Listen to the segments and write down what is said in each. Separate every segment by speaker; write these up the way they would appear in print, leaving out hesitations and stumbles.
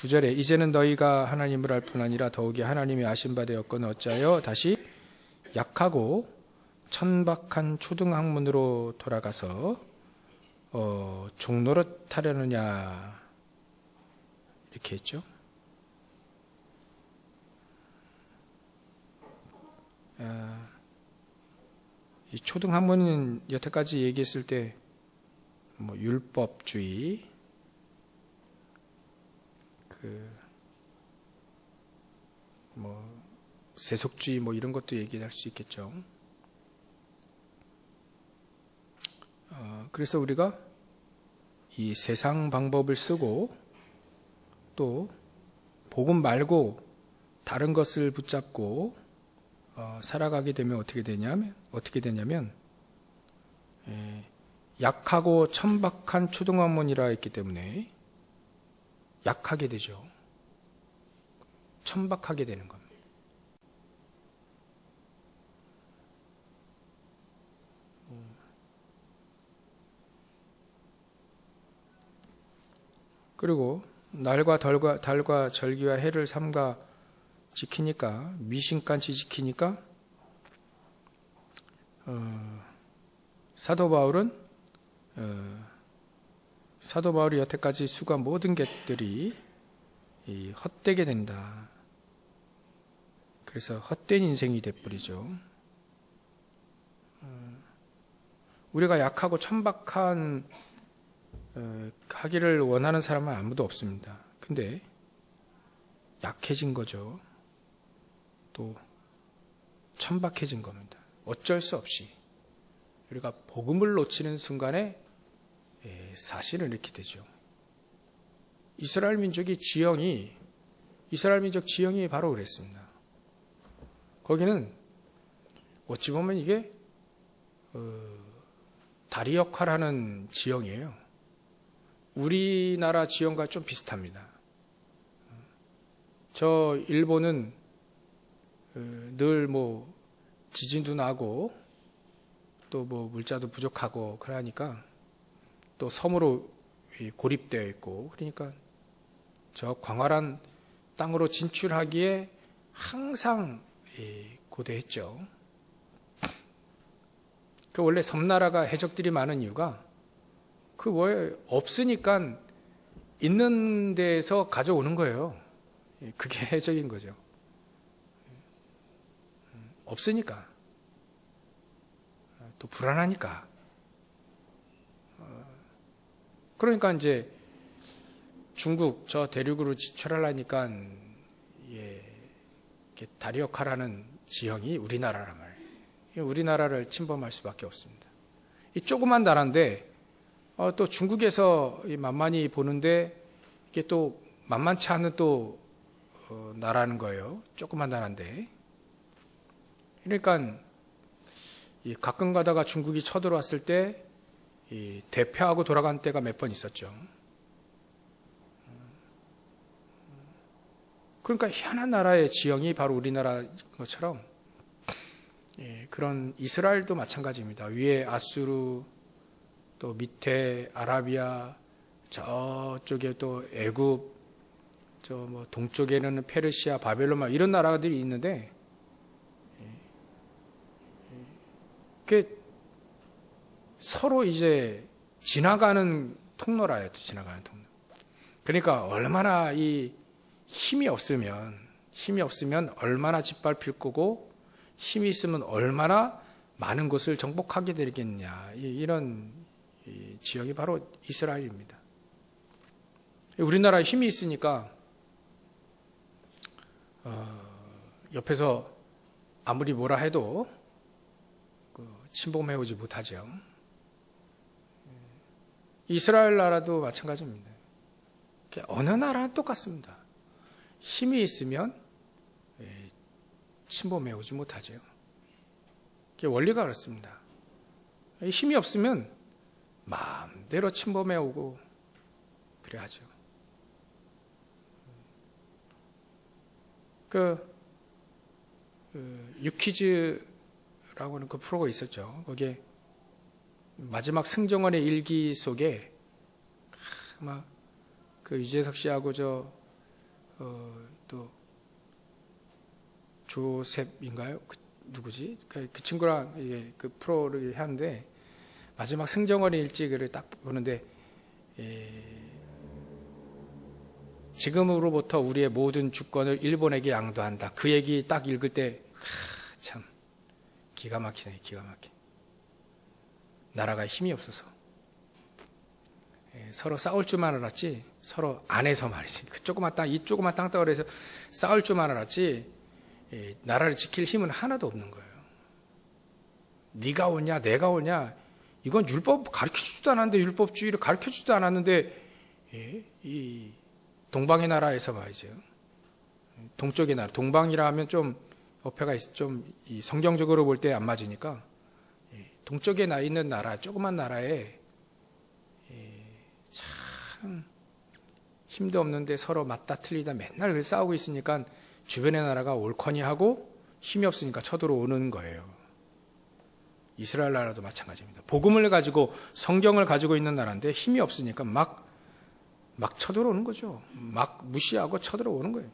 Speaker 1: 9절에 이제는 너희가 하나님을 알 뿐 아니라 더욱이 하나님이 아신 바 되었거늘 어찌하여 다시 약하고 천박한 초등학문으로 돌아가서 종노릇 하려느냐 이렇게 했죠. 이 초등학문은 여태까지 얘기했을 때 뭐 율법주의, 뭐 세속주의 뭐 이런 것도 얘기할 수 있겠죠. 그래서 우리가 이 세상 방법을 쓰고 또 복음 말고 다른 것을 붙잡고 살아가게 되면 어떻게 되냐면 약하고 천박한 초등학문이라 했기 때문에 약하게 되죠. 천박하게 되는 겁니다. 그리고 날과 달과 절기와 해를 삼가 지키니까, 미신까지 지키니까 사도 바울이 여태까지 수고한 모든 것들이 헛되게 된다. 그래서 헛된 인생이 돼버리죠. 우리가 약하고 천박한 하기를 원하는 사람은 아무도 없습니다. 근데 약해진 거죠. 또 천박해진 겁니다. 어쩔 수 없이 우리가 복음을 놓치는 순간에 사실은 이렇게 되죠. 이스라엘 민족 지형이 바로 그랬습니다. 거기는 어찌 보면 이게 다리 역할하는 지형이에요. 우리나라 지형과 좀 비슷합니다. 저 일본은 늘 뭐 지진도 나고 또 뭐 물자도 부족하고 그러니까 또 섬으로 고립되어 있고 그러니까 저 광활한 땅으로 진출하기에 항상 고대했죠. 원래 섬나라가 해적들이 많은 이유가 없으니까 있는 데에서 가져오는 거예요. 그게 해적인 거죠. 없으니까. 또 불안하니까. 그러니까 이제 중국 저 대륙으로 진출하려니까 다리 역할하는 지형이 우리나라란 말이에요. 우리나라를 침범할 수밖에 없습니다. 이 조그만 나라인데 또 중국에서 만만히 보는데 이게 또 만만치 않은 또 나라는 거예요. 조그만 나라인데. 그러니까 가끔 가다가 중국이 쳐들어왔을 때 대패하고 돌아간 때가 몇 번 있었죠. 그러니까 희한한 나라의 지형이 바로 우리나라 것처럼 그런 이스라엘도 마찬가지입니다. 위에 아수르, 또 밑에 아라비아, 저쪽에 또 애굽, 저 뭐 동쪽에는 페르시아, 바벨론 이런 나라들이 있는데 그게 서로 이제 지나가는 통로라요. 지나가는 통로. 그러니까 얼마나 이 힘이 없으면 얼마나 짓밟힐 거고 힘이 있으면 얼마나 많은 곳을 정복하게 되겠냐. 이런 지역이 바로 이스라엘입니다. 우리나라에 힘이 있으니까 옆에서 아무리 뭐라 해도 침범해오지 못하죠. 이스라엘 나라도 마찬가지입니다. 어느 나라는 똑같습니다. 힘이 있으면 침범해오지 못하죠. 원리가 그렇습니다. 힘이 없으면 마음대로 침범해오고 그래야죠. 유퀴즈라고 하는 그 프로가 있었죠. 거기에 마지막 승정원의 일기 속에 막 그 유재석 씨하고 저 또 조셉인가요? 누구지? 그 친구랑 그 프로를 하는데 마지막 승정원의 일찍을 딱 보는데 지금으로부터 우리의 모든 주권을 일본에게 양도한다. 그 얘기 딱 읽을 때 참 기가 막히네. 기가 막혀. 나라가 힘이 없어서 서로 싸울 줄만 알았지 서로 안에서 말이지. 그 조그만 땅, 이 조그만 땅덩어리에서 싸울 줄만 알았지 나라를 지킬 힘은 하나도 없는 거예요. 네가 오냐 내가 오냐 이건 율법 가르쳐주지도 않았는데 율법주의를 가르쳐주지도 않았는데 이 동방의 나라에서 말이죠. 동쪽의 나라, 동방이라 하면 좀 어폐가 좀 성경적으로 볼 때 안 맞으니까 동쪽에 나 있는 나라, 조그만 나라에 참 힘도 없는데 서로 맞다 틀리다 맨날 싸우고 있으니까 주변의 나라가 옳거니 하고 힘이 없으니까 쳐들어오는 거예요. 이스라엘 나라도 마찬가지입니다. 복음을 가지고 성경을 가지고 있는 나라인데 힘이 없으니까 막 쳐들어오는 거죠. 막 무시하고 쳐들어오는 거예요.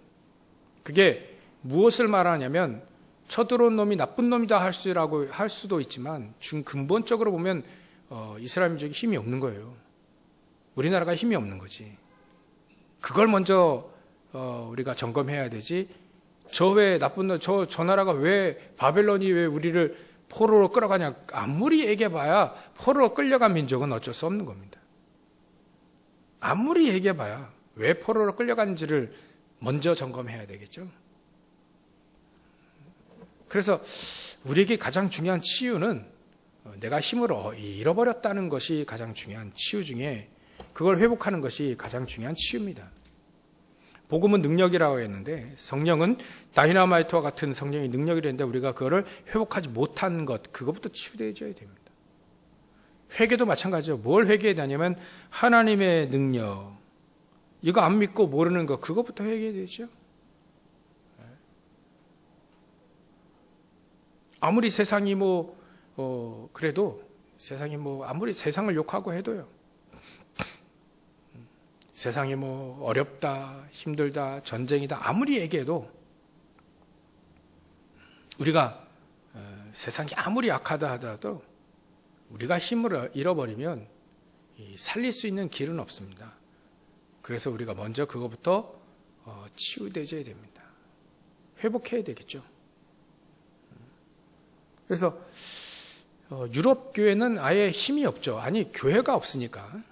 Speaker 1: 그게 무엇을 말하냐면 쳐들어온 놈이 나쁜 놈이다 할 수도 있지만 근본적으로 보면 이스라엘 민족이 힘이 없는 거예요. 우리나라가 힘이 없는 거지. 그걸 먼저 우리가 점검해야 되지. 저 나라가 왜 바벨론이 왜 우리를 포로로 끌어가냐. 아무리 얘기해봐야 포로로 끌려간 민족은 어쩔 수 없는 겁니다. 아무리 얘기해봐야 왜 포로로 끌려간지를 먼저 점검해야 되겠죠. 그래서 우리에게 가장 중요한 치유는 내가 힘을 잃어버렸다는 것이 가장 중요한 치유 중에 그걸 회복하는 것이 가장 중요한 치유입니다. 복음은 능력이라고 했는데 성령은 다이너마이트와 같은 성령의 능력이랬는데 우리가 그거를 회복하지 못한 것, 그것부터 치유되어야 됩니다. 회개도 마찬가지죠. 뭘 회개해야 되냐면 하나님의 능력, 이거 안 믿고 모르는 것, 그것부터 회개해야 되죠. 아무리 세상이 그래도 세상이 아무리 세상을 욕하고 해도요. 세상이 어렵다, 힘들다, 전쟁이다, 아무리 얘기해도 우리가 세상이 아무리 약하다 하더라도 우리가 힘을 잃어버리면 살릴 수 있는 길은 없습니다. 그래서 우리가 먼저 그거부터 치유되어야 됩니다. 회복해야 되겠죠. 그래서 유럽 교회는 아예 힘이 없죠. 아니 교회가 없으니까.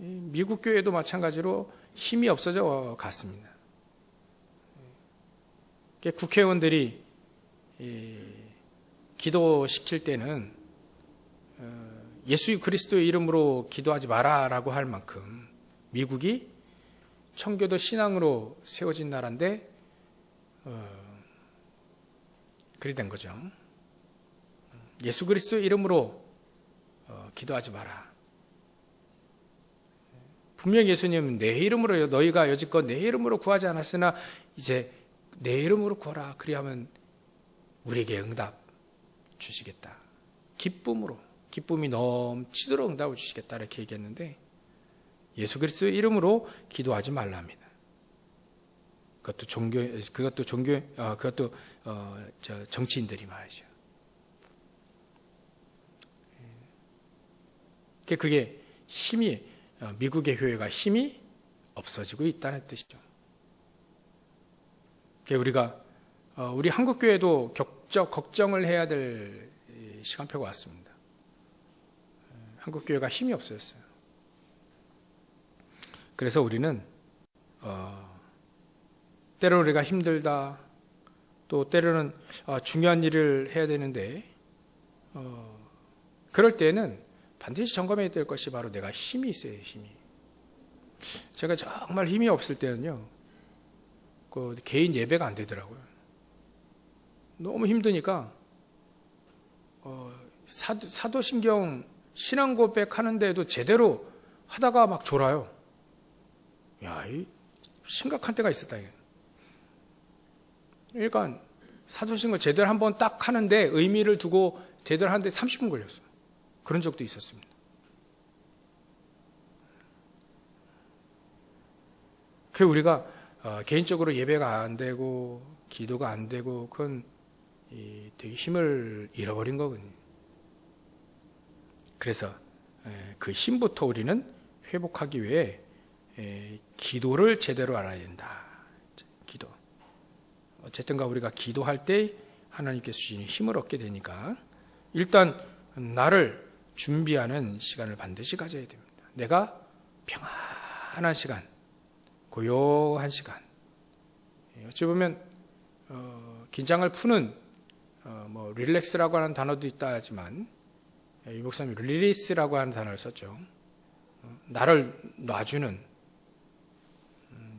Speaker 1: 미국 교회도 마찬가지로 힘이 없어져 갔습니다. 국회의원들이 기도시킬 때는 예수 그리스도의 이름으로 기도하지 마라라고 할 만큼 미국이 청교도 신앙으로 세워진 나라인데 그리 된 거죠. 예수 그리스도의 이름으로 기도하지 마라. 분명히 예수님은 내 이름으로 너희가 여지껏 내 이름으로 구하지 않았으나 이제 내 이름으로 구하라. 그리하면 우리에게 응답 주시겠다. 기쁨이 넘치도록 응답을 주시겠다. 이렇게 얘기했는데 예수 그리스도의 이름으로 기도하지 말랍니다. 그것도 정치인들이 말이죠. 그게 미국의 교회가 힘이 없어지고 있다는 뜻이죠. 우리가 우리 한국 교회도 걱정을 해야 될 시간표가 왔습니다. 한국 교회가 힘이 없어졌어요. 그래서 우리는 때로는 우리가 힘들다, 또 때로는 중요한 일을 해야 되는데 그럴 때는 반드시 점검해야 될 것이 바로 내가 힘이 있어야 해요. 힘이. 제가 정말 힘이 없을 때는요, 개인 예배가 안 되더라고요. 너무 힘드니까 사도신경 신앙 고백 하는데도 제대로 하다가 막 졸아요. 야, 심각한 때가 있었다. 그러니까 사도신경 제대로 한번 딱 하는데 의미를 두고 제대로 하는데 30분 걸렸어요. 그런 적도 있었습니다. 우리가 개인적으로 예배가 안 되고 기도가 안 되고 그건 되게 힘을 잃어버린 거거든요. 그래서 그 힘부터 우리는 회복하기 위해 기도를 제대로 알아야 된다. 기도. 어쨌든가 우리가 기도할 때 하나님께서 주시는 힘을 얻게 되니까 일단 나를 준비하는 시간을 반드시 가져야 됩니다. 내가 평안한 시간, 고요한 시간. 어찌 보면 긴장을 푸는 릴렉스라고 하는 단어도 있다 하지만 이 목사님 릴리스라고 하는 단어를 썼죠. 나를 놔주는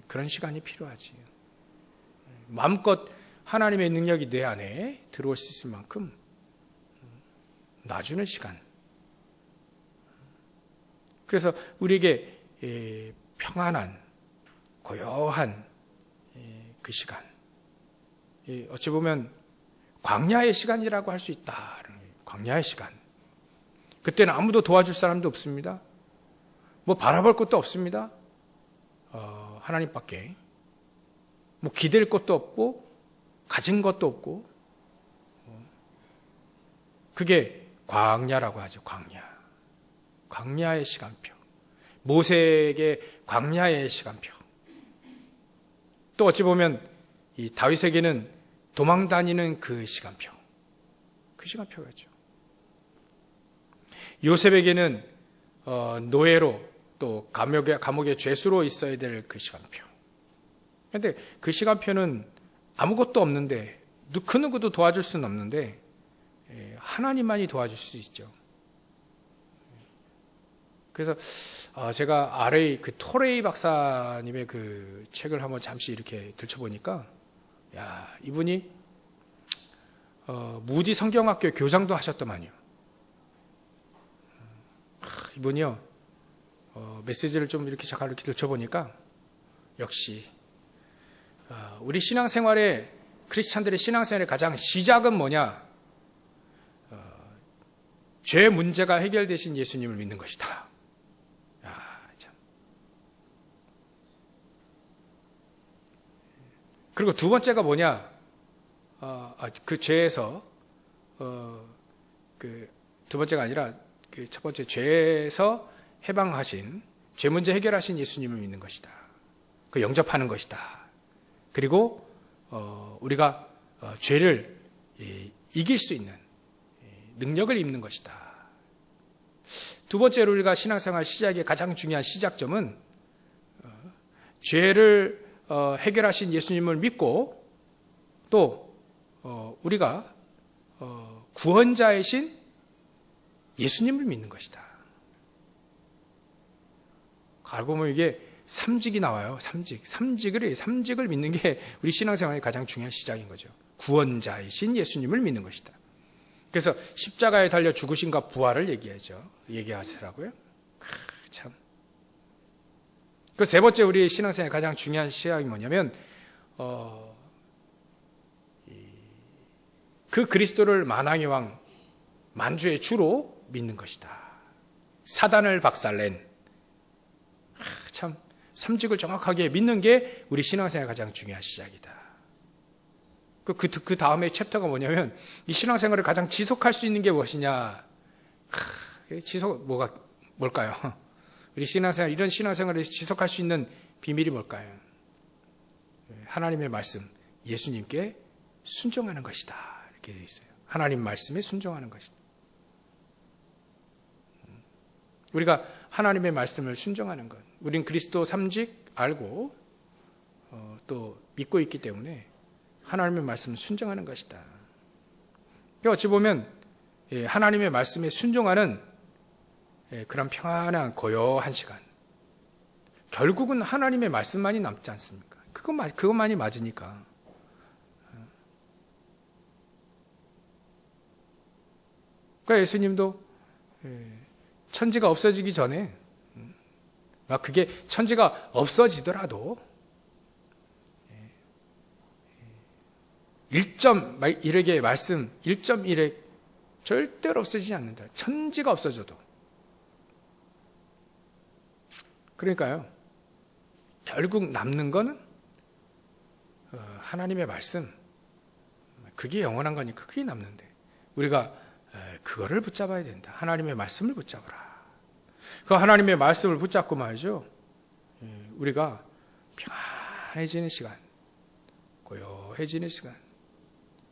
Speaker 1: 그런 시간이 필요하지. 마음껏 하나님의 능력이 내 안에 들어올 수 있을 만큼 놔주는 시간. 그래서 우리에게 평안한 고요한 그 시간, 어찌 보면 광야의 시간이라고 할 수 있다. 광야의 시간. 그때는 아무도 도와줄 사람도 없습니다. 뭐 바라볼 것도 없습니다. 하나님밖에. 뭐 기댈 것도 없고 가진 것도 없고. 그게 광야라고 하죠. 광야의 시간표. 모세에게 광야의 시간표. 또 어찌 보면 이 다윗에게는 도망 다니는 그 시간표. 그 시간표가죠. 요셉에게는 노예로 또 감옥의 죄수로 있어야 될 그 시간표. 그런데 그 시간표는 아무것도 없는데 그 누구도 도와줄 수는 없는데 하나님만이 도와줄 수 있죠. 그래서 제가 그 토레이 박사님의 그 책을 한번 잠시 이렇게 들춰보니까 이분이 무디 성경학교 교장도 하셨더만요. 이분이요 메시지를 좀 이렇게 잠깐 이렇게 들춰보니까 역시 우리 신앙생활에 크리스찬들의 신앙생활의 가장 시작은 뭐냐? 죄 문제가 해결되신 예수님을 믿는 것이다. 참. 그리고 두 번째가 뭐냐? 그 죄에서 그 두 번째가 아니라 그 첫 번째 죄에서 해방하신 죄 문제 해결하신 예수님을 믿는 것이다. 그 영접하는 것이다. 그리고 우리가 죄를 이길 수 있는 능력을 입는 것이다. 두 번째로 우리가 신앙생활 시작의 가장 중요한 시작점은 죄를 해결하신 예수님을 믿고 또 우리가 구원자이신 예수님을 믿는 것이다. 알고 보면 이게 삼직이 나와요. 삼직을 믿는 게 우리 신앙생활의 가장 중요한 시작인 거죠. 구원자이신 예수님을 믿는 것이다. 그래서 십자가에 달려 죽으심과 부활을 얘기하시라고요. 참. 그 세 번째 우리 신앙생활의 가장 중요한 시작이 뭐냐면 그 그리스도를 만왕의 왕, 만주의 주로 믿는 것이다. 사단을 박살낸 참 삼직을 정확하게 믿는 게 우리 신앙생활의 가장 중요한 시작이다. 그 다음에 챕터가 뭐냐면 이 신앙생활을 가장 지속할 수 있는 게 무엇이냐? 뭘까요? 우리 신앙생활, 이런 신앙생활을 지속할 수 있는 비밀이 뭘까요? 하나님의 말씀, 예수님께 순종하는 것이다. 이렇게 되어 있어요. 하나님 말씀에 순종하는 것이다. 우리가 하나님의 말씀을 순종하는 것. 우린 그리스도 삼직 알고 또 믿고 있기 때문에 하나님의 말씀을 순종하는 것이다. 어찌 보면 하나님의 말씀에 순종하는 그런 평안한 고요한 시간. 결국은 하나님의 말씀만이 남지 않습니까? 그것만이 맞으니까. 그러니까 예수님도 천지가 없어지기 전에 그게 천지가 없어지더라도 1.1의 말씀 1.1에 절대로 없어지지 않는다. 천지가 없어져도. 그러니까요. 결국 남는 거는 하나님의 말씀, 그게 영원한 거니까 그게 남는데 우리가 그거를 붙잡아야 된다. 하나님의 말씀을 붙잡으라. 그 하나님의 말씀을 붙잡고 말이죠. 우리가 평안해지는 시간, 고요해지는 시간,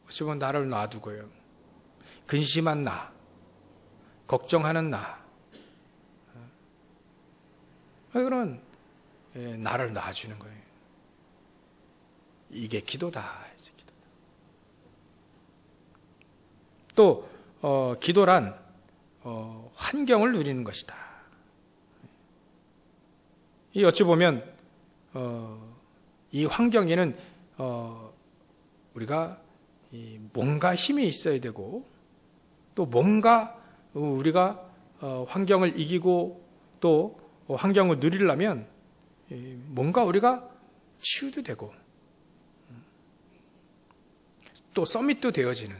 Speaker 1: 어찌 보면 나를 놔두고요. 근심한 나, 걱정하는 나, 그런 나를 놔주는 거예요. 이게 기도다. 또 기도란 환경을 누리는 것이다. 이 어찌 보면 이 환경에는 우리가 뭔가 힘이 있어야 되고 또 뭔가 우리가 환경을 이기고 또 환경을 누리려면 뭔가 우리가 치유도 되고 또 서밋도 되어지는,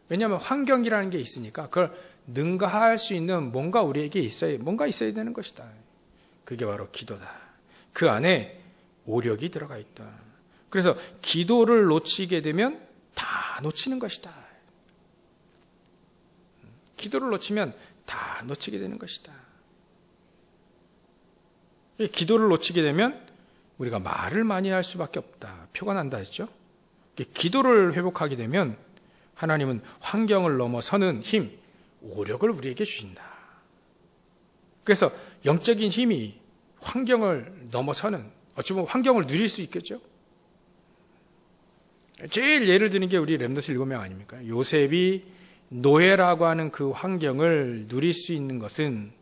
Speaker 1: 왜냐하면 환경이라는 게 있으니까 그걸 능가할 수 있는 뭔가 우리에게 뭔가 있어야 되는 것이다. 그게 바로 기도다. 그 안에 오력이 들어가 있다. 그래서 기도를 놓치게 되면 다 놓치는 것이다. 기도를 놓치면 다 놓치게 되는 것이다. 기도를 놓치게 되면 우리가 말을 많이 할 수밖에 없다. 표가 난다 했죠. 기도를 회복하게 되면 하나님은 환경을 넘어서는 힘, 오력을 우리에게 주신다. 그래서 영적인 힘이 환경을 넘어서는, 어찌 보면 환경을 누릴 수 있겠죠. 제일 예를 드는 게 우리 렘넌트 7명 아닙니까? 요셉이 노예라고 하는 그 환경을 누릴 수 있는 것은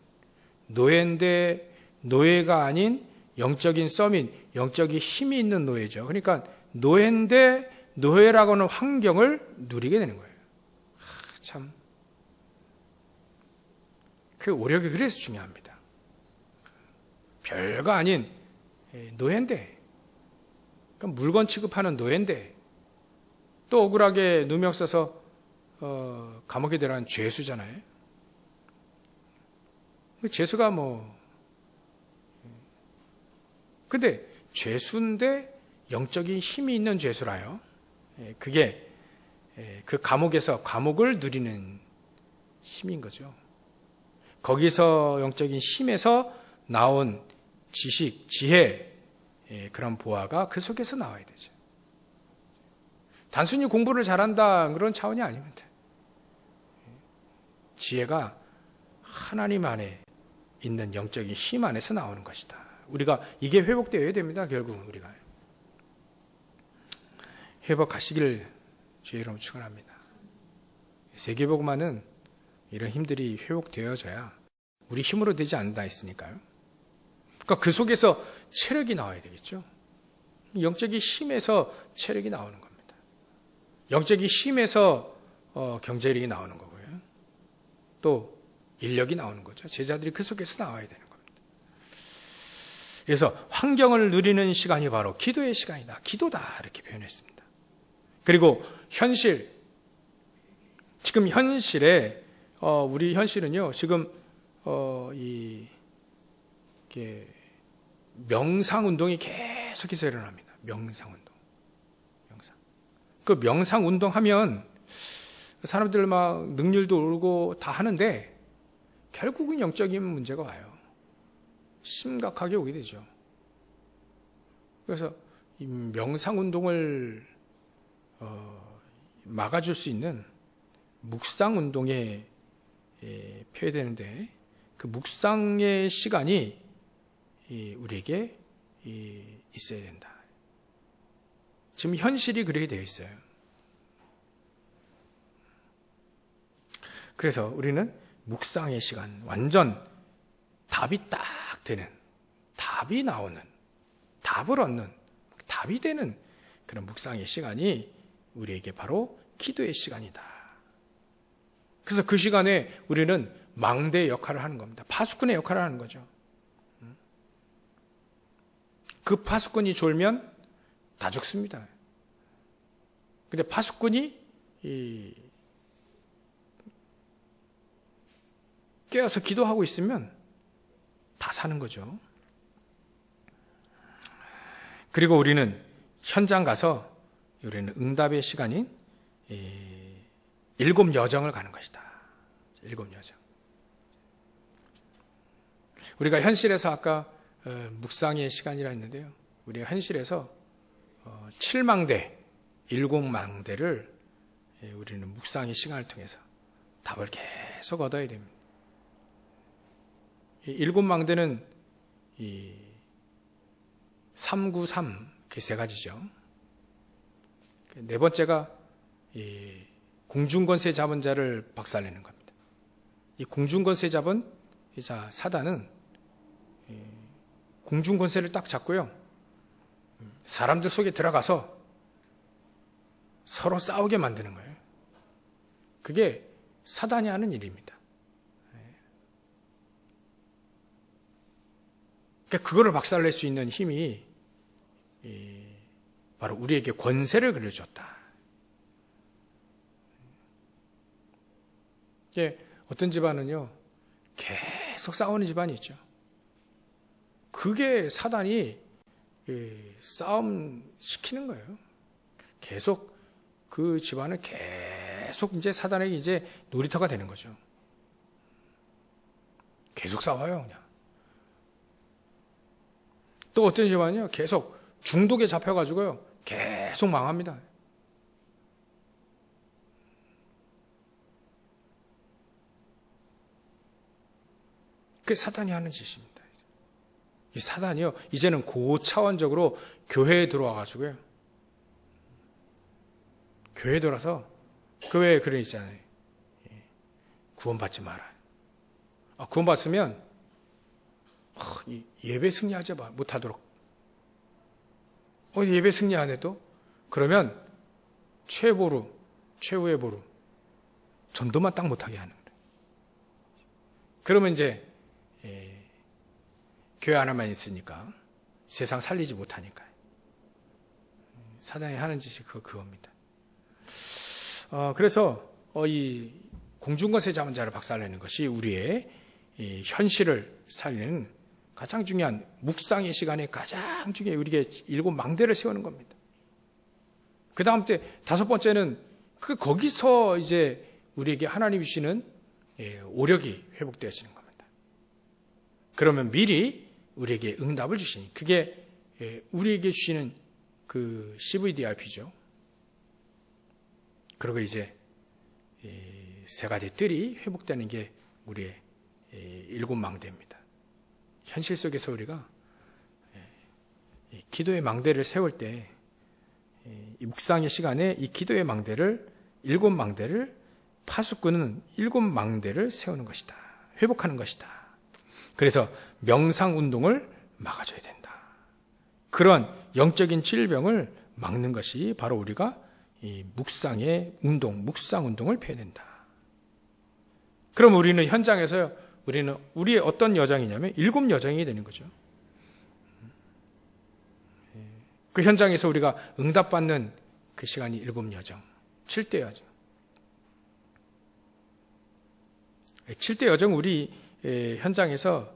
Speaker 1: 노예인데 노예가 아닌 영적인 서밋, 영적인 힘이 있는 노예죠. 그러니까 노예인데 노예라고 하는 환경을 누리게 되는 거예요. 참, 그 오력이 그래서 중요합니다. 별거 아닌 노예인데, 그러니까 물건 취급하는 노예인데, 또 억울하게 누명 써서 감옥에 들어간 죄수잖아요. 죄수가 근데 죄수인데 영적인 힘이 있는 죄수라요. 그게 그 감옥을 누리는 힘인 거죠. 거기서 영적인 힘에서 나온 지식, 지혜, 그런 보화가 그 속에서 나와야 되죠. 단순히 공부를 잘한다 그런 차원이 아닙니다. 지혜가 하나님 안에 있는 영적인 힘 안에서 나오는 것이다. 우리가 이게 회복되어야 됩니다. 결국은 우리가 회복하시기를 주의 이름으로 축원합니다. 세계복음화는 이런 힘들이 회복되어져야 우리 힘으로 되지 않는다 했으니까요. 그러니까 그 속에서 체력이 나와야 되겠죠. 영적인 힘에서 체력이 나오는 겁니다. 영적인 힘에서 경제력이 나오는 거고요. 또 인력이 나오는 거죠. 제자들이 그 속에서 나와야 되는 겁니다. 그래서 환경을 누리는 시간이 바로 기도의 시간이다. 기도다 이렇게 표현했습니다. 그리고 현실, 지금 현실에 우리 현실은요, 지금 명상 운동이 계속해서 일어납니다. 명상 운동. 그 명상 운동 하면 사람들 막 능률도 오르고 다 하는데 결국은 영적인 문제가 와요. 심각하게 오게 되죠. 그래서 이 명상 운동을 막아줄 수 있는 묵상 운동에 표현되는데 그 묵상의 시간이 우리에게 있어야 된다. 지금 현실이 그렇게 되어 있어요. 그래서 우리는 묵상의 시간, 완전 답이 딱 되는, 답이 나오는, 답을 얻는, 답이 되는 그런 묵상의 시간이 우리에게 바로 기도의 시간이다. 그래서 그 시간에 우리는 망대의 역할을 하는 겁니다. 파수꾼의 역할을 하는 거죠. 그 파수꾼이 졸면 다 죽습니다. 근데 파수꾼이 깨어서 기도하고 있으면 다 사는 거죠. 그리고 우리는 현장 가서 우리는 응답의 시간인 7 여정을 가는 것이다. 7 여정. 우리가 현실에서 아까 묵상의 시간이라 했는데요. 우리가 현실에서 7망대, 7망대를 우리는 묵상의 시간을 통해서 답을 계속 얻어야 됩니다. 7망대는 393, 그 세 가지죠. 네 번째가 공중권세 잡은 자를 박살내는 겁니다. 이 공중권세 잡은 자 사단은 공중권세를 딱 잡고요. 사람들 속에 들어가서 서로 싸우게 만드는 거예요. 그게 사단이 하는 일입니다. 그러니까 그거를 박살낼 수 있는 힘이 바로 우리에게 권세를 그려줬다. 어떤 집안은요, 계속 싸우는 집안이 있죠. 그게 사단이 싸움 시키는 거예요. 계속 그 집안은 계속 이제 사단에게 이제 놀이터가 되는 거죠. 계속 싸워요, 그냥. 또 어떤 집안은요, 계속 중독에 잡혀가지고요, 계속 망합니다. 그게 사단이 하는 짓입니다. 이 사단이요, 이제는 고차원적으로 교회에 들어와가지고요, 교회에 들어와서, 그 외에 그런 있잖아요. 구원받지 마라. 구원받으면, 예배 승리하지 못하도록. 예배 승리 안 해도? 그러면, 최후의 보루, 전도만 딱 못하게 하는 거예요. 그러면 이제, 교회 하나만 있으니까 세상 살리지 못하니까 사단이 하는 짓이 그겁니다. 그래서 이 공중권세 잡은 자를 박살내는 것이 우리의 이 현실을 살리는 가장 중요한 묵상의 시간에 가장 중요한 우리에게 7망대를 세우는 겁니다. 그 다음 때 5번째는 거기서 이제 우리에게 하나님이 주시는 오력이 회복되어지는 겁니다. 그러면 미리 우리에게 응답을 주시니 그게 우리에게 주시는 그 CVDRP죠. 그리고 이제 세 가지 뜰이 회복되는 게 우리의 7망대입니다. 현실 속에서 우리가 기도의 망대를 세울 때 이 묵상의 시간에 이 기도의 망대를 7망대를 파수꾼은 7망대를 세우는 것이다. 회복하는 것이다. 그래서 명상운동을 막아줘야 된다. 그런 영적인 질병을 막는 것이 바로 우리가 이 묵상운동을 펴야 된다. 그럼 우리는 현장에서요, 우리의 어떤 여정이냐면 7 여정이 되는 거죠. 그 현장에서 우리가 응답받는 그 시간이 7 여정, 7대 여정. 7대 여정 우리 현장에서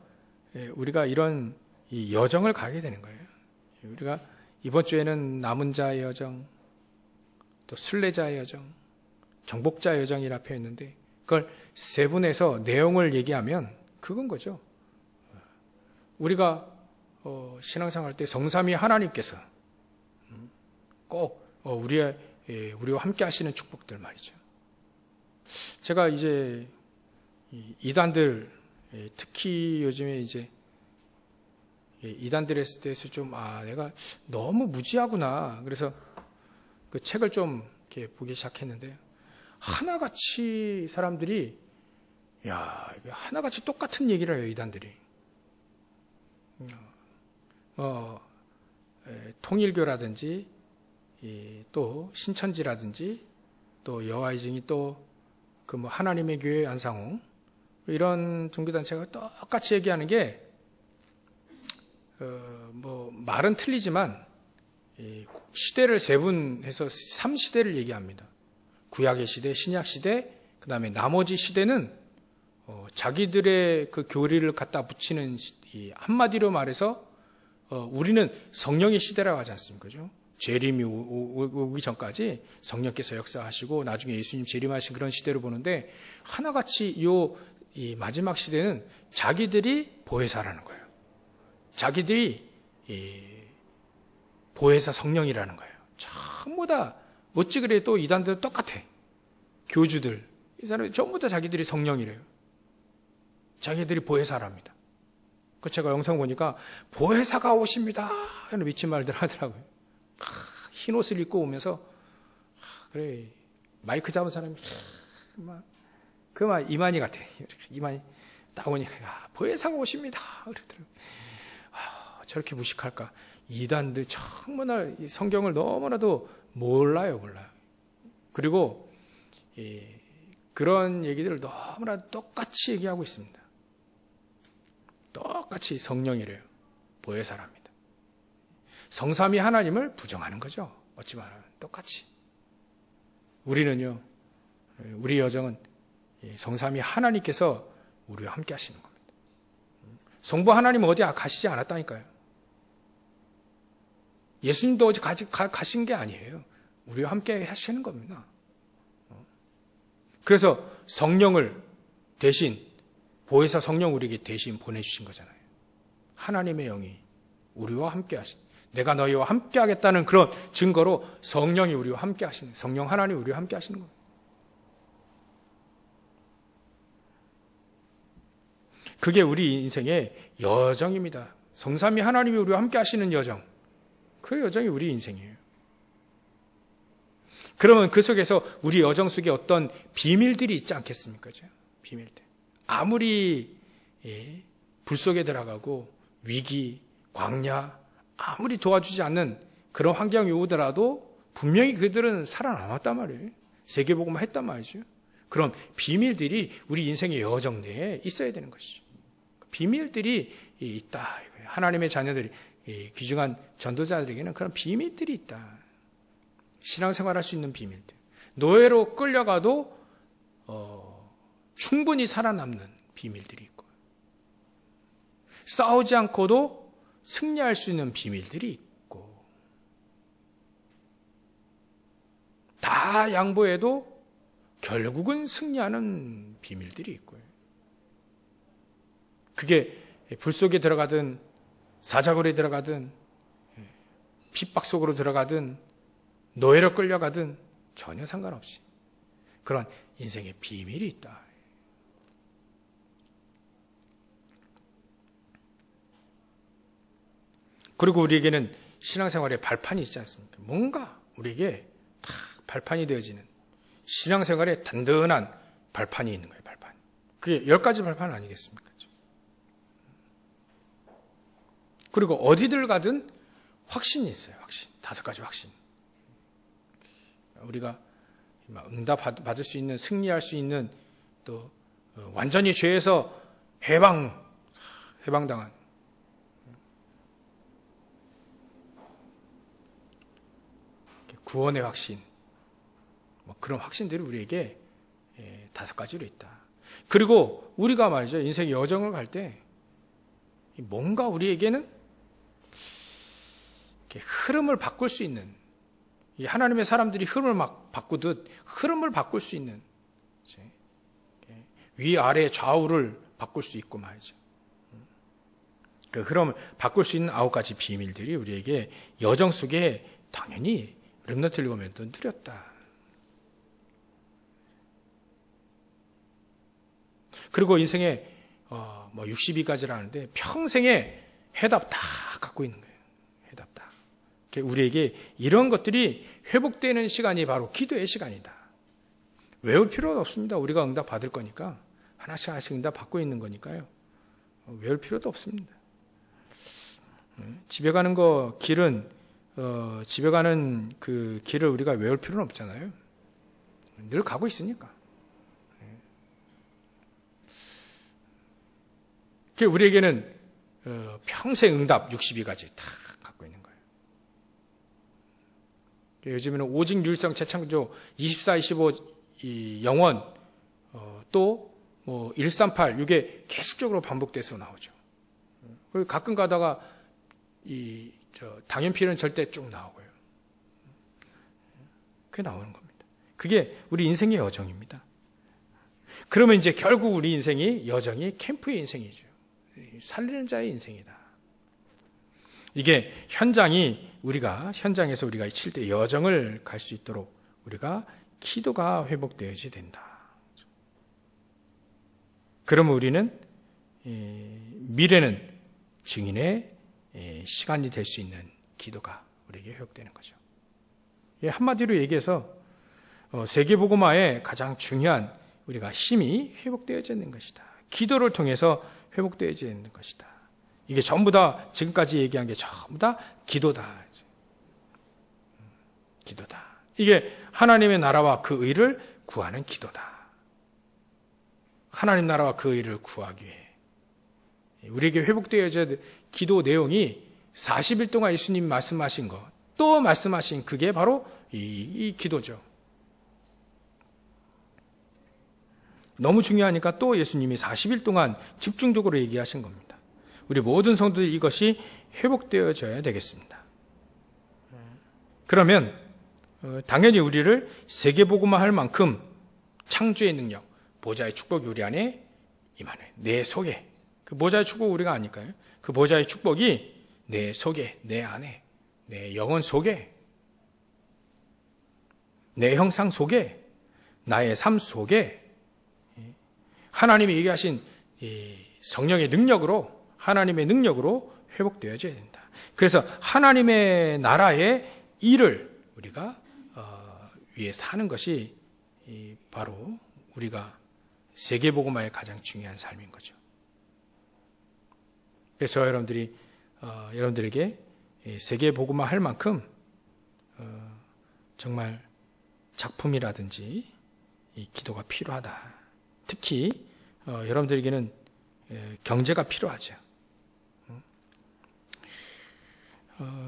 Speaker 1: 우리가 이런 이 여정을 가게 되는 거예요. 우리가 이번 주에는 남은 자의 여정, 또 순례자의 여정, 정복자의 여정이라 표현했는데 그걸 세분해서 내용을 얘기하면 그건 거죠. 우리가 신앙생활 때 성삼위 하나님께서 꼭 우리와 함께 하시는 축복들 말이죠. 제가 이제 이단들, 특히 요즘에 이제 이단들에 대해서 좀 내가 너무 무지하구나. 그래서 그 책을 좀 이렇게 보기 시작했는데 하나같이 사람들이 하나같이 똑같은 얘기를 해요. 이단들이 통일교라든지 또 신천지라든지 또 여와이증이 또 그 하나님의 교회 안상홍 이런 종교단체가 똑같이 얘기하는 게 말은 틀리지만 시대를 세분해서 3시대를 얘기합니다. 구약의 시대, 신약 시대, 그 다음에 나머지 시대는 자기들의 그 교리를 갖다 붙이는 한마디로 말해서 우리는 성령의 시대라고 하지 않습니까? 그죠? 재림이 오기 전까지 성령께서 역사하시고 나중에 예수님 재림하신 그런 시대로 보는데, 하나같이 이 마지막 시대는 자기들이 보혜사라는 거예요. 자기들이 보혜사 성령이라는 거예요. 전부 다 어찌 그래 또 이단들 똑같아. 교주들 이 사람이 전부 다 자기들이 성령이래요. 자기들이 보혜사랍니다. 그 제가 영상 보니까 보혜사가 오십니다 이런 미친 말들 하더라고요. 흰 옷을 입고 오면서 그래 마이크 잡은 사람이 막 이만희 같아. 이만희 딱 오니까 보혜사가 오십니다 그러더라고요. 저렇게 무식할까? 이단들 정말 성경을 너무나도 몰라요. 그리고 그런 얘기들을 너무나 똑같이 얘기하고 있습니다. 똑같이 성령이래요. 보혜사랍니다. 성삼위 하나님을 부정하는 거죠. 어찌 말하면 똑같이. 우리는요, 우리 여정은 성삼위 하나님께서 우리와 함께 하시는 겁니다. 성부 하나님은 어디 가시지 않았다니까요. 예수님도 어디 가신 게 아니에요. 우리와 함께 하시는 겁니다. 그래서 성령을 대신, 보혜사 성령 우리에게 대신 보내주신 거잖아요. 하나님의 영이 우리와 함께 내가 너희와 함께 하겠다는 그런 증거로 성령이 우리와 함께 하시는, 성령 하나님이 우리와 함께 하시는 거예요. 그게 우리 인생의 여정입니다. 성삼위 하나님이 우리와 함께 하시는 여정. 그 여정이 우리 인생이에요. 그러면 그 속에서 우리 여정 속에 어떤 비밀들이 있지 않겠습니까? 비밀들. 아무리 불 속에 들어가고 위기, 광야, 아무리 도와주지 않는 그런 환경이 오더라도 분명히 그들은 살아남았단 말이에요. 세계복음만 했단 말이죠. 그런 비밀들이 우리 인생의 여정 내에 있어야 되는 것이죠. 비밀들이 있다. 하나님의 자녀들이, 귀중한 전도자들에게는 그런 비밀들이 있다. 신앙생활할 수 있는 비밀들. 노예로 끌려가도 충분히 살아남는 비밀들이 있고, 싸우지 않고도 승리할 수 있는 비밀들이 있고, 다 양보해도 결국은 승리하는 비밀들이 있고요. 그게 불 속에 들어가든 사자굴에 들어가든 핍박 속으로 들어가든 노예로 끌려가든 전혀 상관없이 그런 인생의 비밀이 있다. 그리고 우리에게는 신앙생활의 발판이 있지 않습니까? 뭔가 우리에게 다 발판이 되어지는, 신앙생활에 든든한 발판이 있는 거예요. 발판. 그게 10가지 발판 아니겠습니까? 그리고 어디들 가든 확신이 있어요. 확신. 5가지 확신. 우리가 응답 받을 수 있는, 승리할 수 있는, 또 완전히 죄에서 해방당한 구원의 확신, 그런 확신들이 우리에게 5가지로 있다. 그리고 우리가 말이죠, 인생의 여정을 갈 때 뭔가 우리에게는 흐름을 바꿀 수 있는, 하나님의 사람들이 흐름을 막 바꾸듯 흐름을 바꿀 수 있는, 위아래 좌우를 바꿀 수 있고 말이죠. 그 흐름을 바꿀 수 있는 9가지 비밀들이 우리에게 여정 속에 당연히 렘넌트를 보면 또 누렸다. 그리고 인생에 62가지라는데 평생의 해답 다 갖고 있는 거예요. 해답 다. 우리에게 이런 것들이 회복되는 시간이 바로 기도의 시간이다. 외울 필요는 없습니다. 우리가 응답 받을 거니까. 하나씩 응답 받고 있는 거니까요. 외울 필요도 없습니다. 집에 가는 집에 가는 그 길을 우리가 외울 필요는 없잖아요. 늘 가고 있으니까. 우리에게는 평생 응답 62가지 다 갖고 있는 거예요. 요즘에는 오직 유일성 재창조 24, 25 영원, 또 138 이게 계속적으로 반복돼서 나오죠. 가끔 가다가 당연필은 절대 쭉 나오고요. 그게 나오는 겁니다. 그게 우리 인생의 여정입니다. 그러면 이제 결국 우리 인생이 여정이 캠프의 인생이죠. 살리는 자의 인생이다. 이게 현장에서 우리가 칠 때 여정을 갈 수 있도록 우리가 기도가 회복되어야지 된다. 그러면 우리는 미래는 증인의 시간이 될 수 있는 기도가 우리에게 회복되는 거죠. 한마디로 얘기해서 세계복음화의 가장 중요한 우리가 힘이 회복되어야 되는 것이다. 기도를 통해서 회복되어야 되는 것이다. 이게 전부 다 지금까지 얘기한 게 전부 다 기도다. 기도다. 이게 하나님의 나라와 그 의를 구하는 기도다. 하나님 나라와 그 의를 구하기 위해 우리에게 회복되어야 될 기도 내용이 40일 동안 예수님 말씀하신 거, 또 말씀하신 그게 바로 이 기도죠. 너무 중요하니까 또 예수님이 40일 동안 집중적으로 얘기하신 겁니다. 우리 모든 성도들이 이것이 회복되어져야 되겠습니다. 그러면 당연히 우리를 세계복음화할 만큼 창조의 능력, 보좌의 축복이 우리 안에 임하네. 내 속에. 그 보좌의 축복 우리가 아닐까요? 그 보좌의 축복이 내 속에, 내 안에, 내 영혼 속에, 내 형상 속에, 나의 삶 속에 하나님이 얘기하신 이 성령의 능력으로, 하나님의 능력으로 회복되어져야 된다. 그래서 하나님의 나라의 일을 우리가 위해 사는 것이 바로 우리가 세계복음화의 가장 중요한 삶인 거죠. 그래서 여러분들에게 세계복음화 할 만큼 정말 작품이라든지 이 기도가 필요하다. 특히 여러분들에게는 경제가 필요하죠.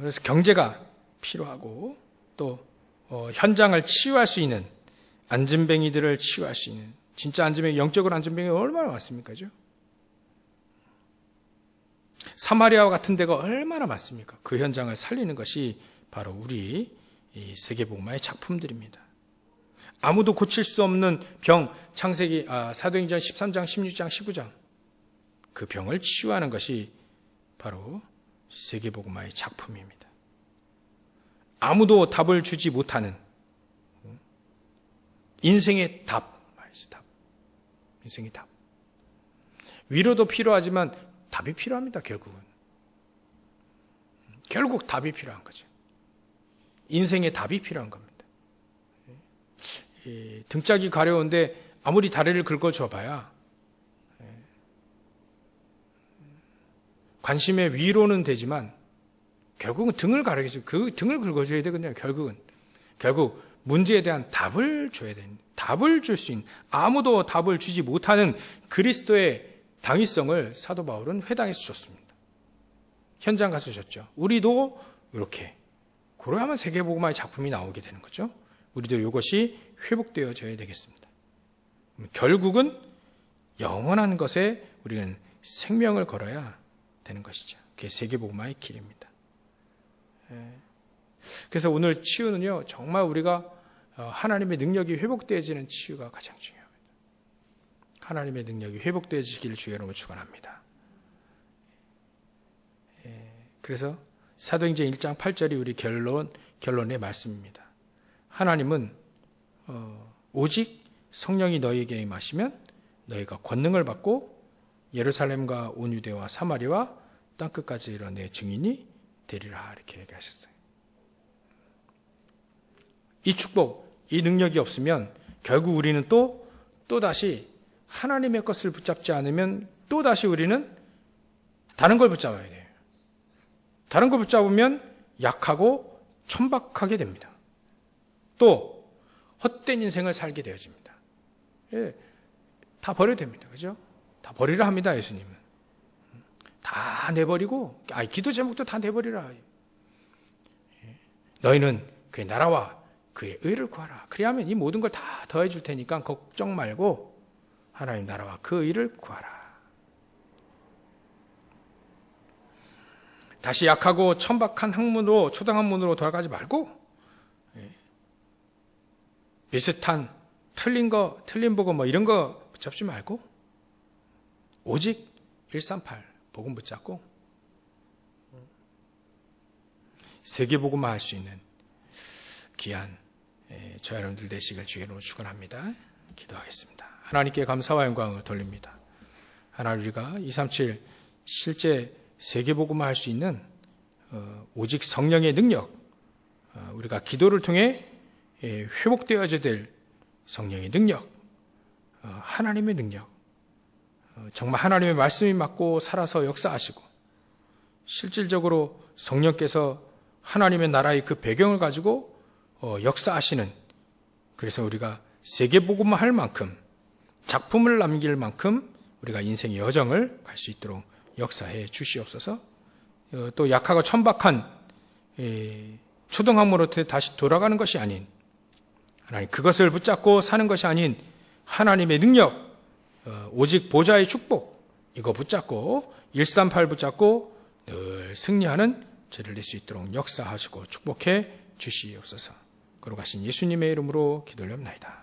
Speaker 1: 그래서 경제가 필요하고 또 현장을 치유할 수 있는 안진뱅이들을 치유할 수 있는 진짜 안진뱅이, 영적으로 안진뱅이가 얼마나 많습니까? 사마리아와 같은 데가 얼마나 많습니까? 그 현장을 살리는 것이 바로 우리 이 세계복음화의 작품들입니다. 아무도 고칠 수 없는 병, 창세기, 사도행전 13장, 16장, 19장 그 병을 치유하는 것이 바로 세계복음화의 작품입니다. 아무도 답을 주지 못하는 인생의 답. 인생의 답. 위로도 필요하지만 답이 필요합니다, 결국은. 결국 답이 필요한 거죠. 인생의 답이 필요한 겁니다. 등짝이 가려운데 아무리 다리를 긁어줘봐야 관심의 위로는 되지만 결국은 등을 가르쳐줘요. 그 등을 긁어줘야 되거든요. 결국 문제에 대한 답을 줘야 됩니다. 답을 줄 수 있는, 아무도 답을 주지 못하는 그리스도의 당위성을 사도 바울은 회당에서 줬습니다. 현장 가서 줬죠. 우리도 이렇게 그러야만 세계복음화의 작품이 나오게 되는 거죠. 우리도 이것이 회복되어져야 되겠습니다. 결국은 영원한 것에 우리는 생명을 걸어야 되는 것이죠. 그게 세계복음화의 길입니다. 그래서 오늘 치유는요, 정말 우리가 하나님의 능력이 회복되어지는 치유가 가장 중요합니다. 하나님의 능력이 회복되어지기를 주의 이름으로 축원합니다. 그래서 사도행전 1장 8절이 우리 결론의 말씀입니다. 하나님은 오직 성령이 너희에게 임하시면 너희가 권능을 받고 예루살렘과 온 유대와 사마리아와 땅끝까지 이르러 내 증인이 되리라, 이렇게 얘기하셨어요. 이 축복, 이 능력이 없으면 결국 우리는 또다시 하나님의 것을 붙잡지 않으면 또다시 우리는 다른 걸 붙잡아야 돼요. 다른 걸 붙잡으면 약하고 천박하게 됩니다. 또 헛된 인생을 살게 되어집니다. 다 버려야 됩니다. 그죠? 다 버리라 합니다, 예수님은. 다 내버리고, 기도 제목도 다 내버리라. 너희는 그의 나라와 그의 의를 구하라. 그리하면 이 모든 걸 다 더해 줄 테니까 걱정 말고 하나님 나라와 그 의를 구하라. 다시 약하고 천박한 학문으로, 초등학문으로 돌아가지 말고 비슷한 틀린 복음 뭐 이런 거 붙잡지 말고 오직 138 복음 붙잡고 세계복음화 할 수 있는 귀한 저와 여러분들 되시길 주의 이름으로 축원합니다. 기도하겠습니다. 하나님께 감사와 영광을 돌립니다. 하나님, 우리가 237 실제 세계복음화 할 수 있는 오직 성령의 능력, 우리가 기도를 통해 회복되어야 될 성령의 능력, 하나님의 능력, 정말 하나님의 말씀이 맞고 살아서 역사하시고 실질적으로 성령께서 하나님의 나라의 그 배경을 가지고 역사하시는, 그래서 우리가 세계복음화 할 만큼 작품을 남길 만큼 우리가 인생의 여정을 갈 수 있도록 역사해 주시옵소서. 또 약하고 천박한 초등학문으로 다시 돌아가는 것이 아닌, 하나님 그것을 붙잡고 사는 것이 아닌 하나님의 능력, 오직 보좌의 축복, 이거 붙잡고 138 붙잡고 늘 승리하는 저를 낼 수 있도록 역사하시고 축복해 주시옵소서. 거룩하신 예수님의 이름으로 기도를 합나이다.